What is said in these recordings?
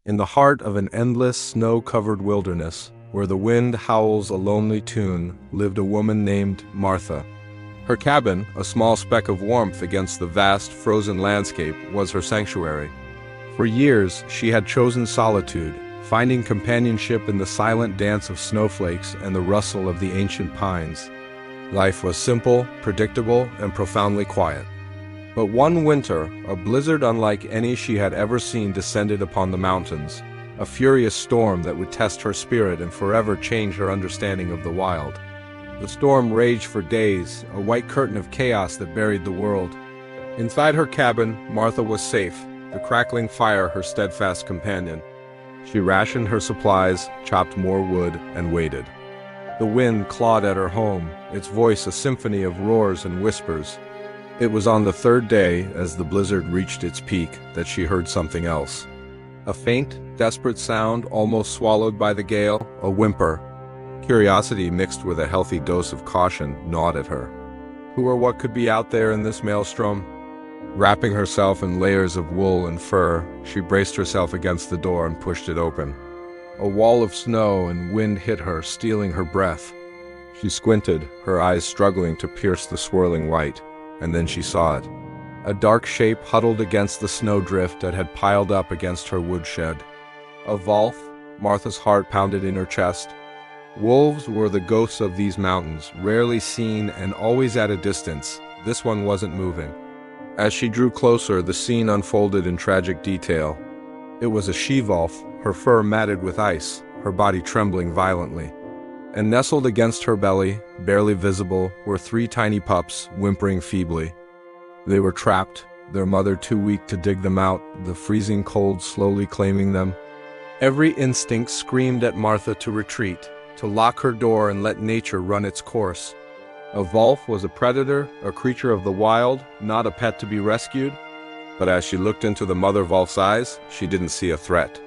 In the heart of an endless, snow-covered wilderness, where the wind howls a lonely tune, lived a woman named Martha. Her cabin, a small speck of warmth against the vast, frozen landscape, was her sanctuary. For years, she had chosen solitude, finding companionship in the silent dance of snowflakes and the rustle of the ancient pines. Life was simple, predictable, and profoundly quiet. But one winter, a blizzard unlike any she had ever seen descended upon the mountains, a furious storm that would test her spirit and forever change her understanding of the wild. The storm raged for days, a white curtain of chaos that buried the world. Inside her cabin, Martha was safe, the crackling fire her steadfast companion. She rationed her supplies, chopped more wood, and waited. The wind clawed at her home, its voice a symphony of roars and whispers. It was on the third day, as the blizzard reached its peak, that she heard something else. A faint, desperate sound, almost swallowed by the gale, a whimper. Curiosity mixed with a healthy dose of caution gnawed at her. Who or what could be out there in this maelstrom? Wrapping herself in layers of wool and fur, she braced herself against the door and pushed it open. A wall of snow and wind hit her, stealing her breath. She squinted, her eyes struggling to pierce the swirling light. And then she saw it. A dark shape huddled against the snowdrift that had piled up against her woodshed. A wolf, Martha's heart pounded in her chest. Wolves were the ghosts of these mountains, rarely seen and always at a distance. This one wasn't moving. As she drew closer, the scene unfolded in tragic detail. It was a she-wolf, her fur matted with ice, her body trembling violently. And nestled against her belly, barely visible, were 3 tiny pups, whimpering feebly. They were trapped, their mother too weak to dig them out, the freezing cold slowly claiming them. Every instinct screamed at Martha to retreat, to lock her door and let nature run its course. A wolf was a predator, a creature of the wild, not a pet to be rescued. But as she looked into the mother wolf's eyes, she didn't see a threat.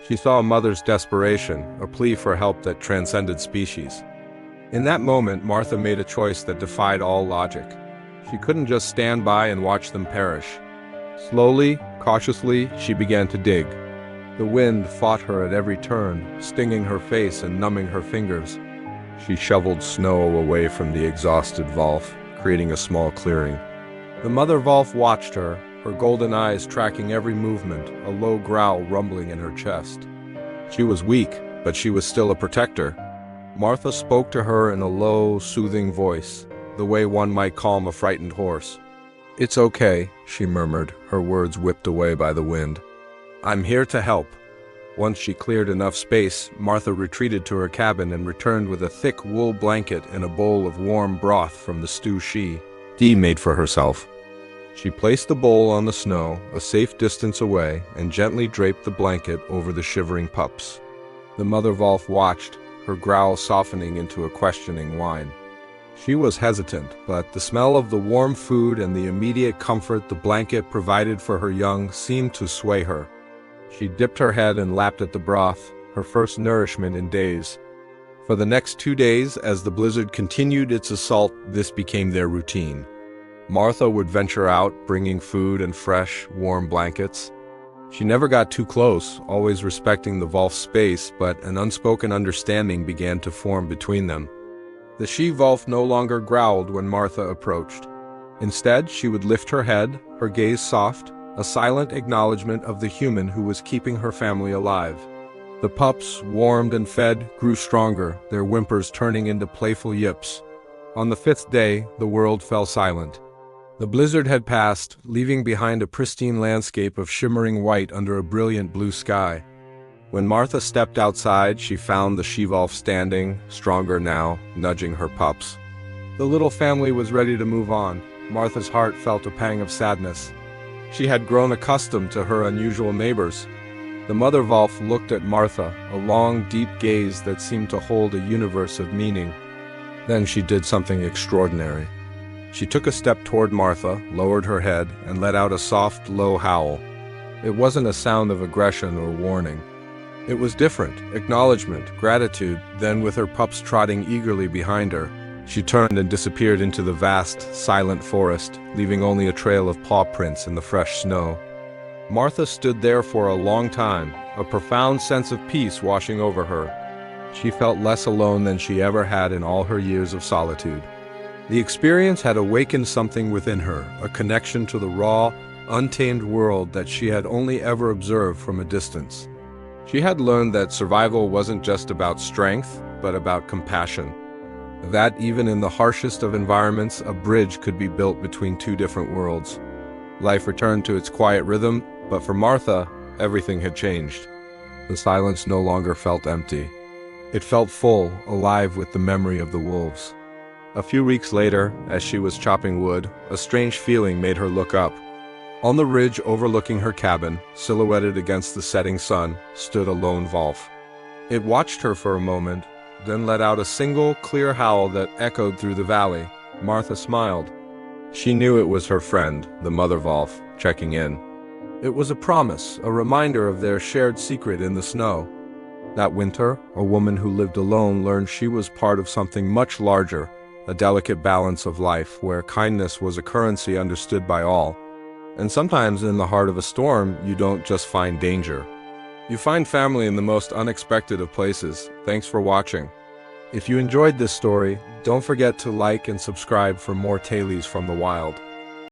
She saw a mother's desperation, a plea for help that transcended species. In that moment, Martha made a choice that defied all logic. She couldn't just stand by and watch them perish. Slowly, cautiously, she began to dig. The wind fought her at every turn, stinging her face and numbing her fingers. She shoveled snow away from the exhausted wolf, creating a small clearing. The mother wolf watched her, her golden eyes tracking every movement, a low growl rumbling in her chest. She was weak, but she was still a protector. Martha spoke to her in a low, soothing voice, the way one might calm a frightened horse. "It's okay," she murmured, her words whipped away by the wind. "I'm here to help." Once she cleared enough space, Martha retreated to her cabin and returned with a thick wool blanket and a bowl of warm broth from the stew she made for herself. She placed the bowl on the snow, a safe distance away, and gently draped the blanket over the shivering pups. The mother wolf watched, her growl softening into a questioning whine. She was hesitant, but the smell of the warm food and the immediate comfort the blanket provided for her young seemed to sway her. She dipped her head and lapped at the broth, her first nourishment in days. For the next 2 days, as the blizzard continued its assault, this became their routine. Martha would venture out, bringing food and fresh, warm blankets. She never got too close, always respecting the wolf's space, but an unspoken understanding began to form between them. The she-wolf no longer growled when Martha approached. Instead, she would lift her head, her gaze soft, a silent acknowledgement of the human who was keeping her family alive. The pups, warmed and fed, grew stronger, their whimpers turning into playful yips. On the 5th day, the world fell silent. The blizzard had passed, leaving behind a pristine landscape of shimmering white under a brilliant blue sky. When Martha stepped outside, she found the she-wolf standing, stronger now, nudging her pups. The little family was ready to move on. Martha's heart felt a pang of sadness. She had grown accustomed to her unusual neighbors. The mother wolf looked at Martha, a long, deep gaze that seemed to hold a universe of meaning. Then she did something extraordinary. She took a step toward Martha, lowered her head, and let out a soft, low howl. It wasn't a sound of aggression or warning. It was different, acknowledgement, gratitude. Then, with her pups trotting eagerly behind her, she turned and disappeared into the vast, silent forest, leaving only a trail of paw prints in the fresh snow. Martha stood there for a long time, a profound sense of peace washing over her. She felt less alone than she ever had in all her years of solitude. The experience had awakened something within her, a connection to the raw, untamed world that she had only ever observed from a distance. She had learned that survival wasn't just about strength, but about compassion. That even in the harshest of environments, a bridge could be built between two different worlds. Life returned to its quiet rhythm, but for Martha, everything had changed. The silence no longer felt empty. It felt full, alive with the memory of the wolves. A few weeks later, as she was chopping wood, a strange feeling made her look up. On the ridge overlooking her cabin, silhouetted against the setting sun, stood a lone wolf. It watched her for a moment, then let out a single, clear howl that echoed through the valley. Martha smiled. She knew it was her friend, the mother wolf, checking in. It was a promise, a reminder of their shared secret in the snow. That winter, a woman who lived alone learned she was part of something much larger, a delicate balance of life where kindness was a currency understood by all. And sometimes in the heart of a storm, you don't just find danger. You find family in the most unexpected of places. Thanks for watching. If you enjoyed this story, don't forget to like and subscribe for more tales from the wild.